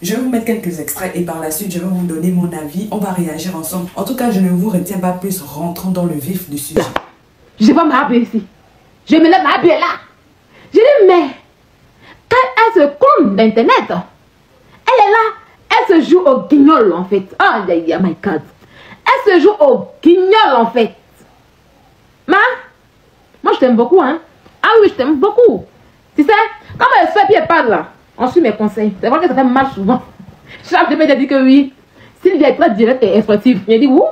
Je vais vous mettre quelques extraits et par la suite, je vais vous donner mon avis. On va réagir ensemble. En tout cas, je ne vous retiens pas plus, rentrons dans le vif du sujet. Je vais m'habiller ici. Je me lève m'habiller là. Je dis, mais quand elle se compte d'internet, elle est là. Elle se joue au guignol en fait. Oh my God. Elle se joue au guignol en fait. Moi je t'aime beaucoup hein. Ah oui, je t'aime beaucoup. Tu sais, quand elle se fait puis elle parle là, on suit mes conseils. C'est vrai que ça fait mal souvent. Chaque demain, elle dit que oui. Sylvia est très directe et expressive. Elle dit, ouh.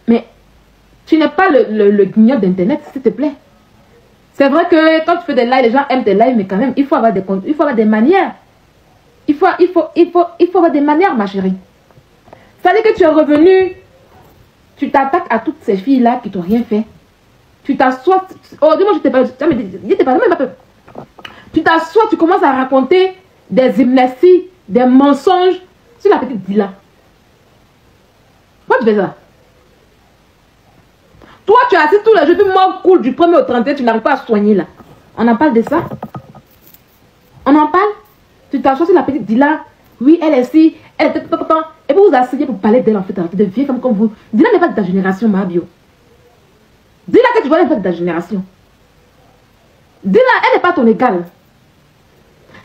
Mais tu n'es pas le guignol d'internet, s'il te plaît. C'est vrai que quand tu fais des lives, les gens aiment tes lives, mais quand même, il faut avoir des manières. Il faut avoir des manières, ma chérie. C'est-à-dire que tu es revenu, tu t'attaques à toutes ces filles-là qui t'ont rien fait. Tu t'assois, oh, dis-moi, je t'ai pas même pas peu. Tu t'assois, tu commences à raconter des hypnoties, des mensonges sur la petite Dila. Pourquoi tu fais ça? Toi, tu as assis tous les jours, puis moi, cool, du 1er au 31, tu n'arrives pas à soigner là. On en parle de ça? On en parle? Tu t'assois sur la petite Dila. Oui, elle est si, elle était tout. Et puis vous asseyez pour parler d'elle en fait, de vieilles femmes comme vous. Dila n'est pas de ta génération, ma bio. Dila que tu vois, elle n'est pas de ta génération. Dila, elle n'est pas ton égale.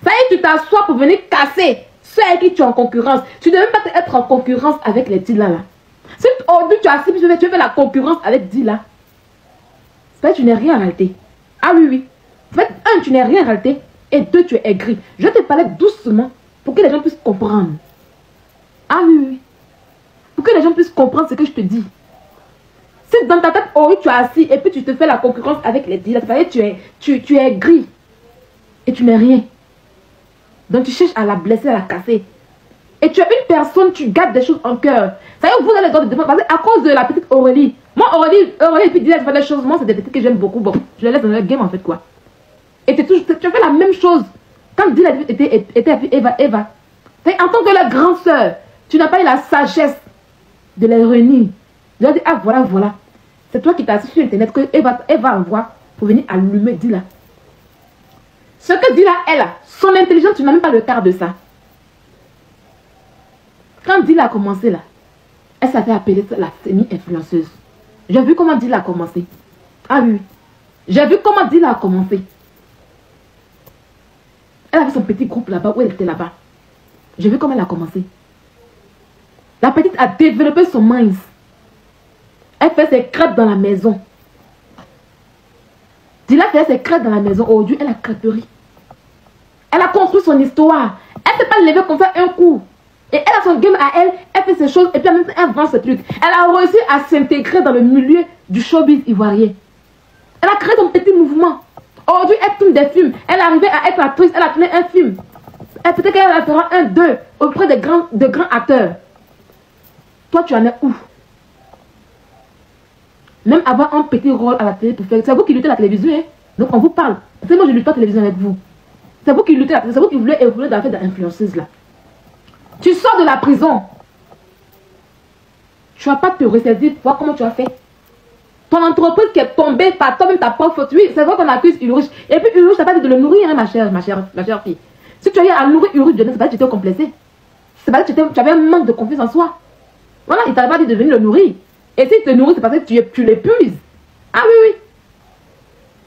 Ça y est, tu t'assois pour venir casser ceux avec qui tu es en concurrence. Tu ne devais même pas être en concurrence avec les Dila là. Si aujourd'hui tu as assis, tu fais la concurrence avec Dila. C'est pas que tu n'es rien en réalité. Ah oui, oui. En fait, un, tu n'es rien en réalité. Et deux, tu es aigri. Je te parlais doucement pour que les gens puissent comprendre. Ah oui, oui. Pour que les gens puissent comprendre ce que je te dis. Si dans ta tête, oh oui, tu es assis et puis tu te fais la concurrence avec les Dila, tu es aigri. Et tu n'es rien. Donc tu cherches à la blesser, à la casser. Et tu es une personne, tu gardes des choses en cœur. Ça y est, vous avez le droit de défendre. À cause de la petite Aurélie. Moi, Aurélie et puis Dila, elle fait des choses. Moi, c'est des petites que j'aime beaucoup. Bon, je les laisse dans le game en fait, quoi. Et tu as fait la même chose. Quand Dila était avec Eva. En tant que la grande sœur, tu n'as pas eu la sagesse de les réunir. Je leur dis, ah voilà, voilà. C'est toi qui t'as assis sur internet que Eva envoie pour venir allumer Dila. Ce que Dila, elle a, son intelligence, tu n'as même pas le quart de ça. Quand Dila a commencé là, elle s'avait appelée la semi-influenceuse. J'ai vu comment Dila a commencé. Ah oui. J'ai vu comment Dila a commencé. Elle avait son petit groupe là-bas, où elle était là-bas. J'ai vu comment elle a commencé. La petite a développé son mind. Elle fait ses crêpes dans la maison. Dila fait ses crêpes dans la maison. Aujourd'hui, elle a crêperie. Elle a construit son histoire. Elle ne s'est pas levée comme ça un coup. Et elle a son game à elle. Elle fait ses choses et puis en même temps, elle vend ses trucs. Elle a réussi à s'intégrer dans le milieu du showbiz ivoirien. Elle a créé son petit mouvement. Aujourd'hui, elle tourne des films. Elle est arrivée à être actrice. Elle a tourné un film. Peut-être qu'elle fera un, deux auprès de grands acteurs. Toi, tu en es où? Même avoir un petit rôle à la télé pour faire. C'est vous qui luttez à la télévision. Hein? Donc, on vous parle. C'est moi, je ne lutte pas à la télévision avec vous. C'est vous qui luttez à la télévision. C'est vous qui voulez évoluer dans la fête d'influenceuse là. Tu sors de la prison. Tu ne vas pas te ressaisir pour voir comment tu as fait. Ton entreprise qui est tombée par toi-même, ta propre faute. Oui, c'est vrai qu'on accuse Ulrich. Et puis Ulrich, tu n'as pas dit de le nourrir, hein, ma chère fille. Si tu as eu à nourrir Ulrich, c'est pas que tu étais complexé. C'est pas que tu avais un manque de confiance en soi. Voilà, il ne t'a pas dit de venir le nourrir. Et si tu te nourris, c'est parce que tu l'épuises. Ah oui, oui.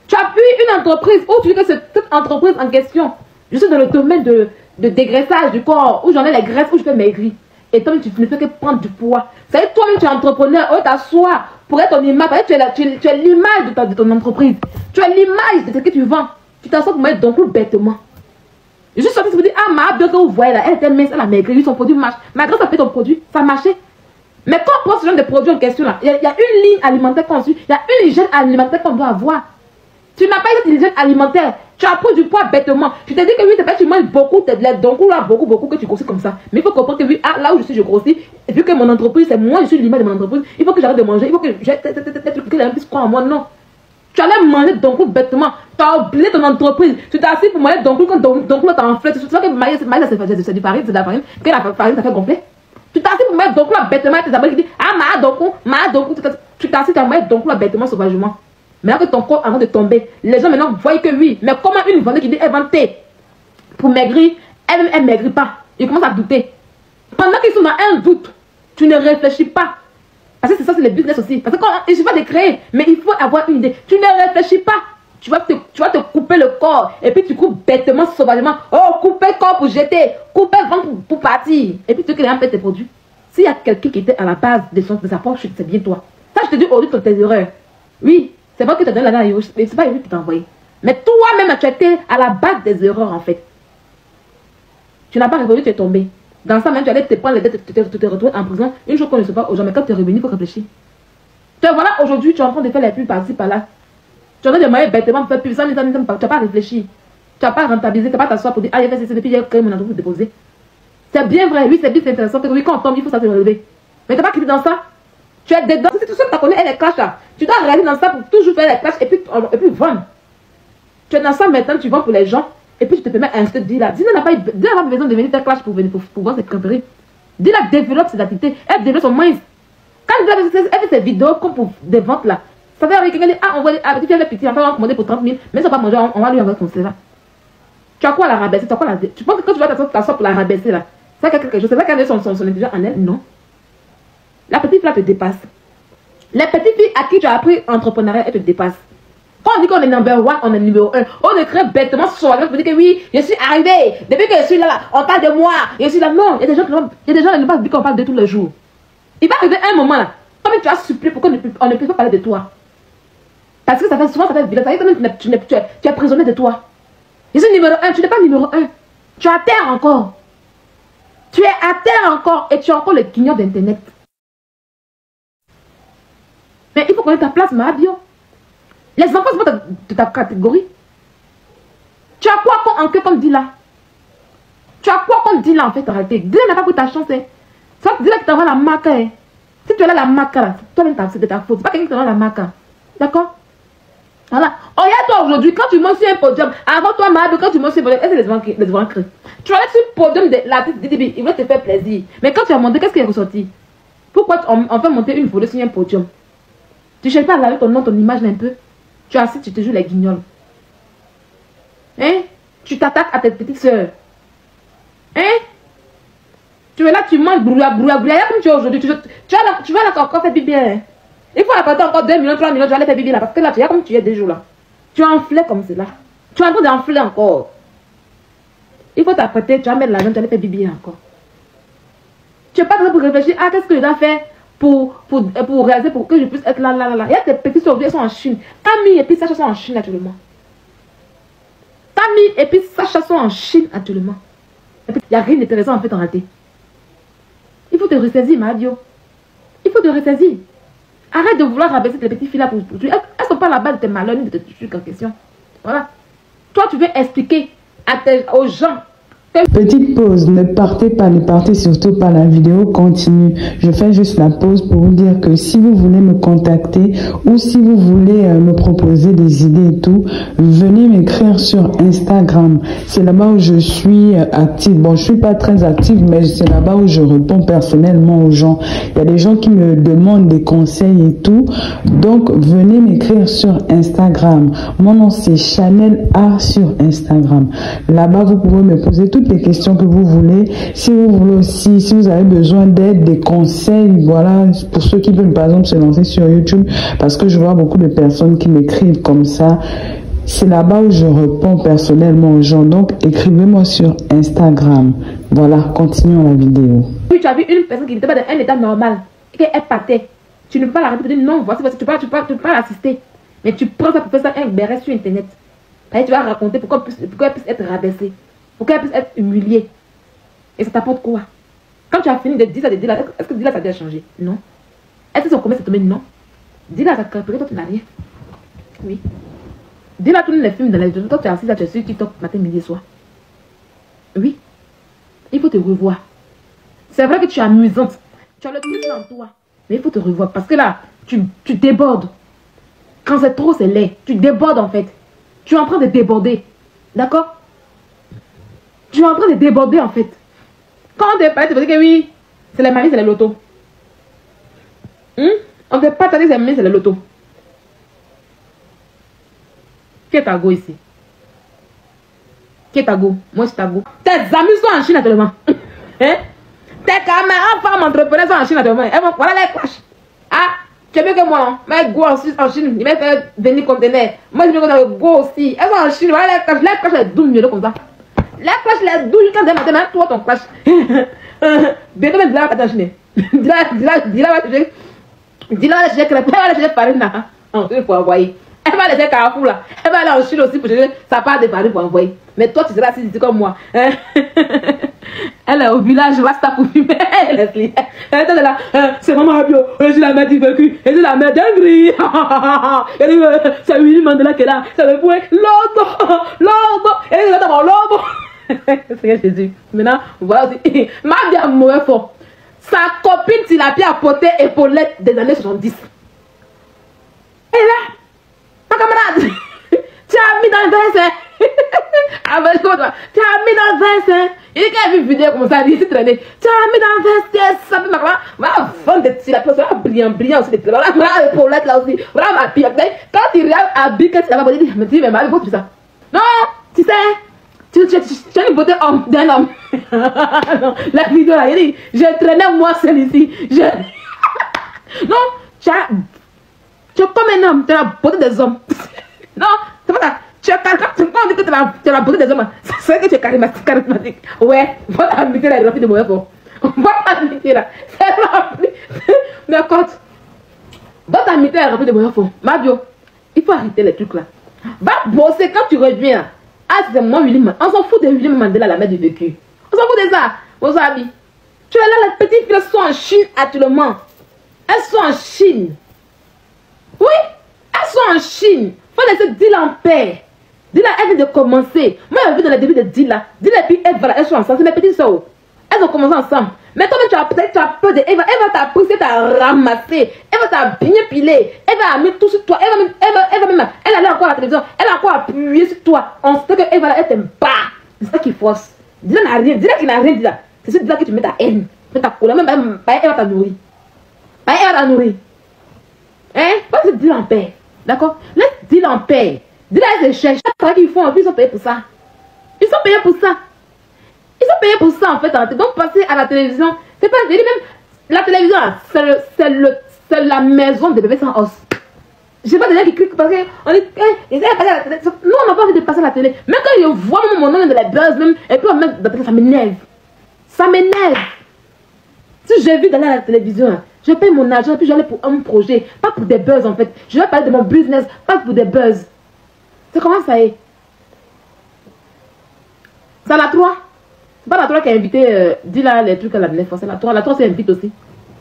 Tu appuies une entreprise où tu dis que cette entreprise en question, je suis dans le domaine de dégraissage du corps, où j'en ai les graisses, où je fais maigrir. Et toi, tu ne fais que prendre du poids. Ça veut dire toi-même, tu es entrepreneur, où t'assois pour être ton image. Tu es l'image de ton entreprise. Tu es l'image de ce que tu vends. Tu t'assois pour mettre ton coup bêtement. Je suis sortie pour dire, ah, ma bien que vous voyez là, elle était mince, elle a maigri, son produit marche. Malgré ça fait ton produit, ça marchait. Mais quand on prend ce genre de produit en question là, il y a une ligne alimentaire qu'on suit, il y a une hygiène alimentaire qu'on doit avoir. Tu n'as pas cette hygiène alimentaire. Tu as pris du poids bêtement. Tu t'es dit que oui, c'est pas que tu manges beaucoup, donc là, beaucoup que tu grossis comme ça. Mais il faut comprendre que oui, ah, là où je suis, je grossis. Et vu que mon entreprise, c'est moi, je suis l'image de mon entreprise, il faut que j'arrête de manger. Il faut que les gens puissent croire en moi. Non. Tu allais manger ton coup bêtement. Tu as oublié ton entreprise. Tu t'es assis pour manger ton coup quand ton coup t'as enflé. Tu sais que maïs, c'est du farine, c'est de la farine. Que la farine, ça fait gonfler. Tu t'es assis pour mettre ton coup là bêtement. Et tes abonnés qui disent, ah, ma donc, tu t'es assis pour mettre ton coup là bêtement sauvagement. Maintenant que ton corps avant de tomber, les gens maintenant voient que oui, mais comment une vendeuse qui dit inventer pour maigrir, elle-même, elle ne maigrit pas. Il commence à douter. Pendant qu'ils sont dans un doute, tu ne réfléchis pas. Parce que c'est ça, c'est le business aussi. Parce qu'il suffit de créer, mais il faut avoir une idée. Tu ne réfléchis pas. Tu vas te couper le corps. Et puis tu coupes bêtement, sauvagement. Oh, couper le corps pour jeter. Couper le ventre pour partir. Et puis tu crées un peu tes produits. S'il y a quelqu'un qui était à la base de sa propre chute, c'est bien toi. Ça, je te dis aujourd'hui dans tes erreurs. Oui, c'est vrai que tu as donné la dernière, mais c'est pas lui qui t'a envoyé. Mais toi-même, tu étais à la base des erreurs en fait. Tu n'as pas révolu, tu es tombé. Dans ça même, tu allais te prendre les dettes, tu te retrouves en prison. Une chose qu'on ne sait pas aux gens, mais quand tu es revenu, il faut réfléchir. Tu vois, voilà, aujourd'hui, tu es en train de faire les pubs par-ci, par-là. Tu es en train de demander bêtement pour faire pub, tu n'as pas réfléchi. Tu n'as pas rentabilisé, tu n'as pas t'asseoir pour dire, ah, j'ai fait ça depuis, j'ai créé mon entreprise déposée. C'est bien vrai, oui, c'est bien, c'est intéressant. Que oui, quand on tombe, il faut ça se relever. Mais tu n'as pas quitté dans ça. Tu es dedans, si tout ça, tu connais, elle est clash là. Tu dois regarder dans ça pour toujours faire les clashs et puis vendre. Tu es dans ça maintenant, tu vends pour les gens. Et puis tu te permets un de dire là. Dis n'a pas besoin de venir faire clash pour voir ses crêperies. Dis là, développe ses activités. Elle développe son mind. Quand elle fait ses vidéos comme pour des ventes là. Ça fait avec quelqu'un dit, ah, on va petit faire petit, on va commander pour 30 000. Mais ça va pas manger, on va lui envoyer ton CV. Tu as quoi à la rabaisser? Tu as quoi à la... Tu penses que quand tu vas t'asseoir pour la rabaisser là, ça fait quelque chose. C'est vrai qu'elle a son intelligence en elle? Non. La petite fille là te dépasse. Les petites filles à qui tu as appris entrepreneuriat, elles te dépassent. Quand on dit qu'on est number one, on est numéro 1. On écrit bêtement sur la pour dire que oui, je suis arrivé. Depuis que je suis là, on parle de moi. Je suis là. Non, il y a des gens qui ne pas dit qu'on parle de tous les jours. Il va arriver un moment là. Comme tu as supplié pour qu'on ne puisse pas parler de toi. Parce que ça fait souvent, ça fait vilain. Tu es prisonnier de toi. Je suis numéro 1, tu n'es pas numéro 1. Tu es à terre encore. Tu es à terre encore et tu es encore le guignol d'internet. Mais il faut connaître ta place, ma bio. Les enfants sont de ta catégorie. Tu as quoi en que comme dit là? Tu as quoi comme dit là en fait en réalité? Dis n'a pas pris ta chance. Hein. C'est dis là qui t'envoie la marque. Hein. Si tu as là la marque là, toi-même c'est de ta faute. C'est pas quelqu'un qui t'envoie la marque. D'accord? Voilà. Oh, regarde toi aujourd'hui, quand tu montes sur un podium, avant toi, ma bio, quand tu montes sur un podium, est-ce que les devants crient? Tu vas aller sur le podium de l'artiste DDB, il va te faire plaisir. Mais quand tu as monté, qu'est-ce qui est ressorti? Pourquoi on fait monter une photo sur un podium? Tu ne cherches pas à laver ton nom, ton image un peu. Tu es assis, tu te joues les guignols. Hein? Tu t'attaques à tes petites soeurs. Hein? Tu es là, tu manges brouillard. Comme tu es aujourd'hui. Tu vas là encore faire bibi. Hein? Il faut apporter encore 2 millions, 3 millions, tu vas aller faire bibi là. Parce que là, tu es comme tu es des jours là. Tu es enflé comme cela. Tu es en train d'enfler encore. Il faut t'apprêter, tu vas mettre l'argent, tu vas aller faire bibi encore. Tu n'es pas en train de réfléchir, ah, qu'est-ce que je dois faire pour réaliser, pour que je puisse être là. Il y a des petits soeurs, elles sont en Chine. Camille et puis Sacha sont en Chine actuellement. Camille et puis Sacha sont en Chine actuellement. Et puis, il n'y a rien d'intéressant en fait en réalité. Il faut te ressaisir, Madio. Il faut te ressaisir. Arrête de vouloir rabaisser tes petites filles là pour tuer. Elles ne sont pas là-bas de tes malheurs ni de tes trucs en question. Voilà. Toi, tu veux expliquer aux gens. Petite pause, ne partez surtout pas, la vidéo continue. Je fais juste la pause pour vous dire que si vous voulez me contacter ou si vous voulez me proposer des idées et tout, venez m'écrire sur Instagram. C'est là-bas où je suis active. Bon, je suis pas très active, mais c'est là-bas où je réponds personnellement aux gens. Il y a des gens qui me demandent des conseils et tout. Donc, venez m'écrire sur Instagram. Mon nom, c'est Chanel A sur Instagram. Là-bas, vous pouvez me poser toutes les questions que vous voulez. Si vous voulez aussi, si vous avez besoin d'aide, des conseils, voilà, pour ceux qui veulent par exemple se lancer sur YouTube, parce que je vois beaucoup de personnes qui m'écrivent comme ça. C'est là-bas où je réponds personnellement aux gens. Donc, écrivez-moi sur Instagram. Voilà, continuons la vidéo. Oui, tu as vu une personne qui n'était pas dans un état normal, et qu'elle partait. Tu ne peux pas l'arrêter de dire non, voici, tu peux pas l'assister. Mais tu prends ça pour faire ça un béret sur Internet. Et tu vas raconter pourquoi elle puisse être rabaissée. Pour qu'elle puisse être humiliée. Et ça t'apporte quoi? Quand tu as fini de dire ça, est-ce que dire ça a déjà changé? Non. Est-ce que son commerce est tombé? Non. Dis là, ça crèperait, toi tu n'as rien. Oui. Dis là, tous les films dans les vidéos, toi tu es assis là, tu es sur TikTok matin, midi et soir. Oui. Il faut te revoir. C'est vrai que tu es amusante. Tu as le truc en toi. Mais il faut te revoir parce que là, tu débordes. Quand c'est trop, c'est laid. Tu débordes en fait. Tu es en train de déborder. D'accord? Tu es en train de déborder en fait. Quand on te parle, tu vas dire que oui, c'est la mamie, c'est le loto. On ne peut pas te dire que c'est la mamie, c'est le loto. Qui est ta go ici? Qui est ta go? Moi, c'est ta go. Tes amis sont en Chine actuellement. Hein? Tes caméras, femmes entrepreneurs sont en Chine actuellement. Voilà les clashs. Ah, tu es mieux que moi, non? Mais go en Chine, il m'a fait venir conteneur. Moi, je suis mieux que go aussi. Elles sont en Chine, voilà les clashs. Les clashs, les doubles mieux comme ça. Les clashs, les doubles, quand tu matin, toi, ton clash. Bientôt, même Dila va pas en Chine. Dila va toucher. Dila va toucher crêpes. Elle va toucher farine là. Il faut envoyer. Elle va laisser Carrefour là. Elle va aller en Chine aussi pour chercher sa part de farine pour envoyer. Mais toi, tu seras assis comme moi. Elle est au village, Rasta pour fumer. Elle est là. C'est maman Abio. Je suis la mère du vécu. Je suis la mère d'Angri. C'est Willy Mandela qui est là. Ça me point. L'ordre. Elle est là dans l'ordre. Seigneur Jésus. Maintenant, voilà aussi. Ma bien mauvais fort. Sa copine Tilapia a porté épaulette des années 70. Elle est là. Ma camarade. Tu as mis dans le verset. Avec toi, tu as mis dans le verset. Il y a vu une vidéo comme ça, il s'est traîné. Tu as mis dans le verset. Ça fait ma camarade. Va vendre des Tilapia. Ça va brillant aussi. Voilà, épaulette là aussi. Voilà ma pire. Quand il regarde à Big, tu vas dire, mais dis, mais ma vie, tout ça. Non, tu sais. Tu as une beauté homme, d'un homme. Non, la vidéo là, il dit, je traînais moi seul ici. Non, tu es comme un homme, tu as la beauté des hommes. Non, c'est pas ça. Tu as la beauté des hommes. C'est vrai que tu es charismatique. Ouais, votre amitié là, elle est remplie de mauvais fort. Votre amitié là, c'est rempli. Mais quand votre amitié est remplie de mauvais fort, Mabio, il faut arrêter les trucs là. Va bosser quand tu reviens là. Ah, c'est moi, William. On s'en fout de William Mandela, la mère du vécu. On s'en fout de ça, vos amis. Tu es là, les petites filles sont en Chine actuellement. Elles sont en Chine. Oui, elles sont en Chine. Faut laisser Dila en paix. Dila, elle vient de commencer. Moi, j'ai vu dans le début de Dila. Dila et puis Eva, elles sont ensemble. C'est mes petites soeurs. Elles ont commencé ensemble. Mais toi, tu as peur de Eva. Eva t'a poussé, t'a ramassé. Eva t'a bien pilé. Eva a mis tout sur toi. Elle allait encore à la télévision. Elle a encore appuyé sur toi. On sait que Eva, elle t'aime pas. C'est ça qui force. Dila n'a rien. Dila qui n'a rien dit là. C'est ce Dila que tu mets ta haine. Tu mets ta colère. Même Eva t'a nourri. Eva t'a nourri. Hein? Laisse Dila en paix. D'accord? Laisse Dila en paix. Dila, elle se cherche. C'est ça qu'ils font. En plus, ils sont payés pour ça. Ils sont payés pour ça. Ils sont payés pour ça en fait. Donc passer à la télévision, c'est pas. Je dis même, la télévision, c'est la maison des bébés sans os. Je sais pas des gens qui crient parce qu'on dit, ils aiment passer à la télé. Nous, on n'a pas envie de passer à la télé. Même quand je vois mon nom de la buzz, même, et puis on met dans la télé, ça m'énerve. Ça m'énerve. Si j'ai vu d'aller à la télévision, je paye mon argent et puis j'allais pour un projet. Pas pour des buzz en fait. Je vais parler de mon business, pas pour des buzz. C'est comment ça est? C'est la 3. C'est pas la 3 qui a invité, dis là les trucs à la 9, c'est la 3. La 3 c'est invite aussi.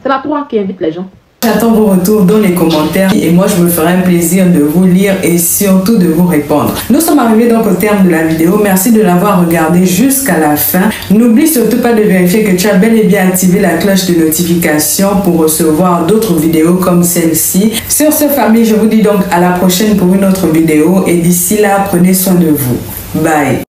C'est la 3 qui invite les gens. J'attends vos retours dans les commentaires et moi je me ferai un plaisir de vous lire et surtout de vous répondre. Nous sommes arrivés donc au terme de la vidéo. Merci de l'avoir regardé jusqu'à la fin. N'oublie surtout pas de vérifier que tu as bel et bien activé la cloche de notification pour recevoir d'autres vidéos comme celle-ci. Sur ce, famille, je vous dis donc à la prochaine pour une autre vidéo et d'ici là, prenez soin de vous. Bye.